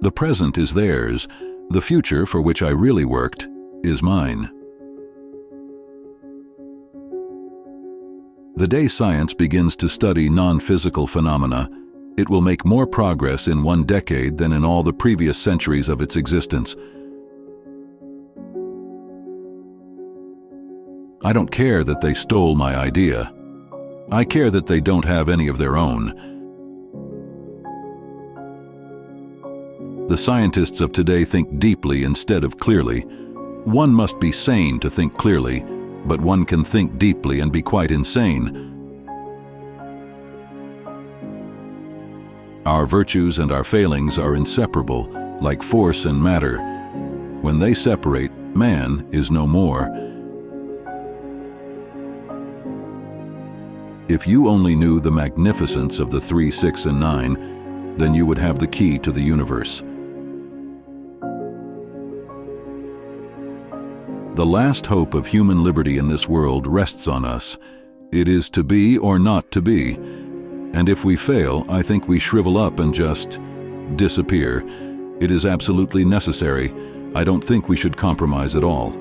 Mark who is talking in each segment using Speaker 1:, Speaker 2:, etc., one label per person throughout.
Speaker 1: The present is theirs. The future, for which I really worked, is mine. The day science begins to study non-physical phenomena, it will make more progress in 1 decade than in all the previous centuries of its existence. I don't care that they stole my idea. I care that they don't have any of their own. The scientists of today think deeply instead of clearly. One must be sane to think clearly, but one can think deeply and be quite insane. Our virtues and our failings are inseparable, like force and matter. When they separate, man is no more. If you only knew the magnificence of the 3, 6, and 9, then you would have the key to the universe. The last hope of human liberty in this world rests on us. It is to be or not to be. And if we fail, I think we shrivel up and just disappear. It is absolutely necessary. I don't think we should compromise at all.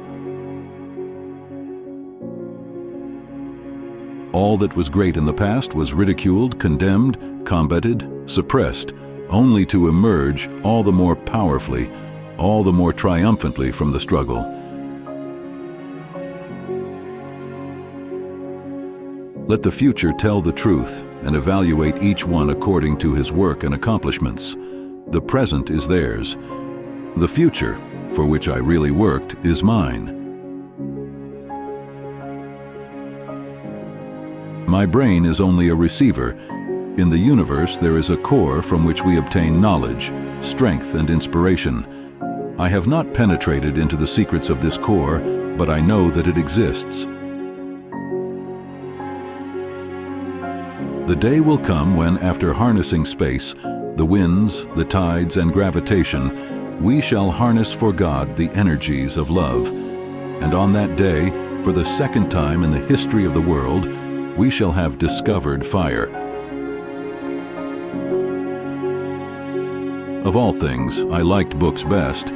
Speaker 1: All that was great in the past was ridiculed, condemned, combated, suppressed, only to emerge all the more powerfully, all the more triumphantly from the struggle. Let the future tell the truth and evaluate each one according to his work and accomplishments. The present is theirs. The future, for which I really worked, is mine. My brain is only a receiver. In the universe, there is a core from which we obtain knowledge, strength, and inspiration. I have not penetrated into the secrets of this core, but I know that it exists. The day will come when, after harnessing space, the winds, the tides, and gravitation, we shall harness for God the energies of love. And on that day, for the second time in the history of the world, we shall have discovered fire. Of all things, I liked books best.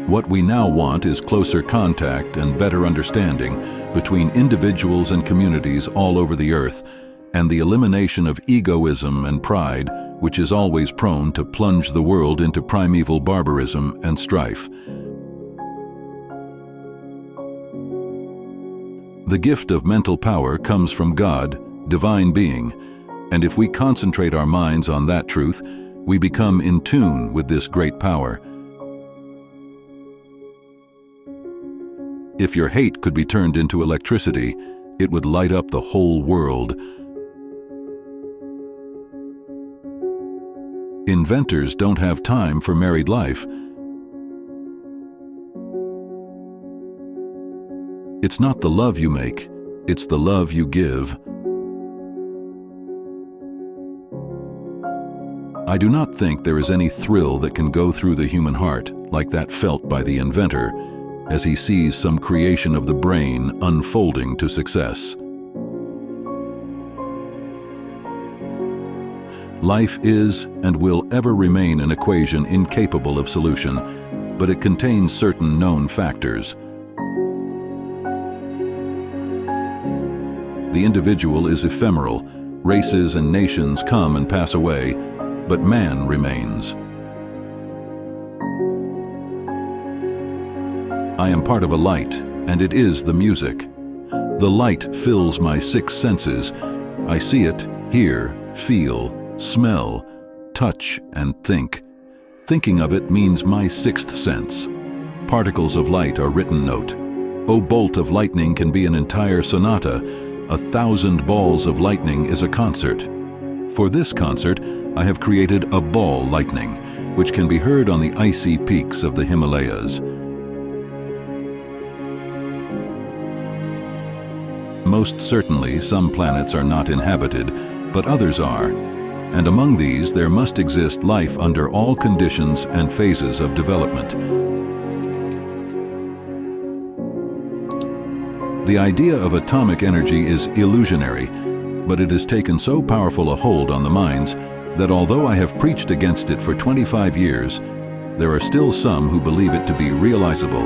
Speaker 1: What we now want is closer contact and better understanding between individuals and communities all over the earth, and the elimination of egoism and pride, which is always prone to plunge the world into primeval barbarism and strife. The gift of mental power comes from God, divine being, and if we concentrate our minds on that truth, we become in tune with this great power. If your hate could be turned into electricity, it would light up the whole world. Inventors don't have time for married life. It's not the love you make, it's the love you give. I do not think there is any thrill that can go through the human heart like that felt by the inventor as he sees some creation of the brain unfolding to success. Life is and will ever remain an equation incapable of solution, but it contains certain known factors. The individual is ephemeral. Races and nations come and pass away, but man remains. I am part of a light, and it is the music. The light fills my 6 senses. I see it, hear, feel, smell, touch, and think. Thinking of it means my 6th sense. Particles of light are written note. O bolt of lightning can be an entire sonata. 1,000 balls of lightning is a concert. For this concert, I have created a ball lightning, which can be heard on the icy peaks of the Himalayas. Most certainly, some planets are not inhabited, but others are, and among these there must exist life under all conditions and phases of development. The idea of atomic energy is illusionary, but it has taken so powerful a hold on the minds that although I have preached against it for 25 years, there are still some who believe it to be realizable.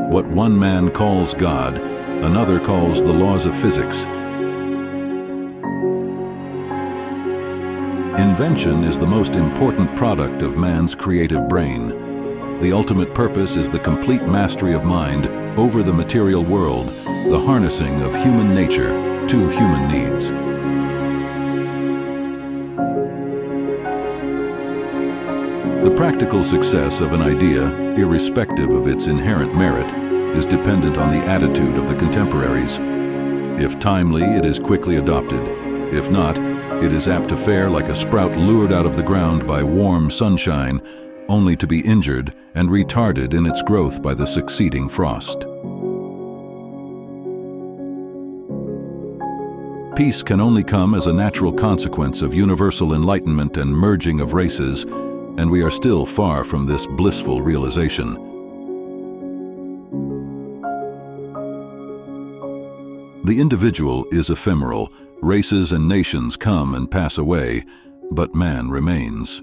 Speaker 1: What one man calls God, another calls the laws of physics. Invention is the most important product of man's creative brain. The ultimate purpose is the complete mastery of mind over the material world, the harnessing of human nature to human needs. The practical success of an idea, irrespective of its inherent merit, is dependent on the attitude of the contemporaries. If timely, it is quickly adopted. If not, it is apt to fare like a sprout lured out of the ground by warm sunshine, only to be injured and retarded in its growth by the succeeding frost. Peace can only come as a natural consequence of universal enlightenment and merging of races, and we are still far from this blissful realization. The individual is ephemeral. Races and nations come and pass away, but man remains.